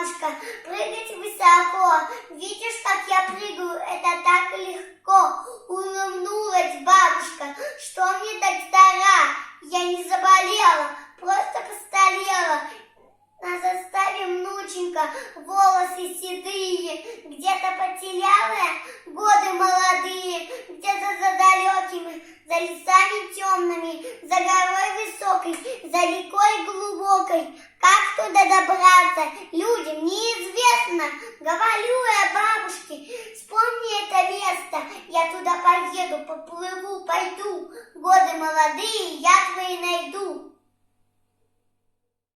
бабушка, прыгать высоко. Видишь, как я прыгаю, это так легко. Улыбнулась бабушка, что мне так стара? Я не заболела, просто постарела. На заставе, внученька, волосы седые, где-то потеряла годы молодые, где-то за далекими, за лесами темными, за горой высокой, за рекой глубокой. Как туда добраться, людям неизвестно. Говорю я бабушке, вспомни это место, я туда поеду, поплыву, пойду. Годы молодые,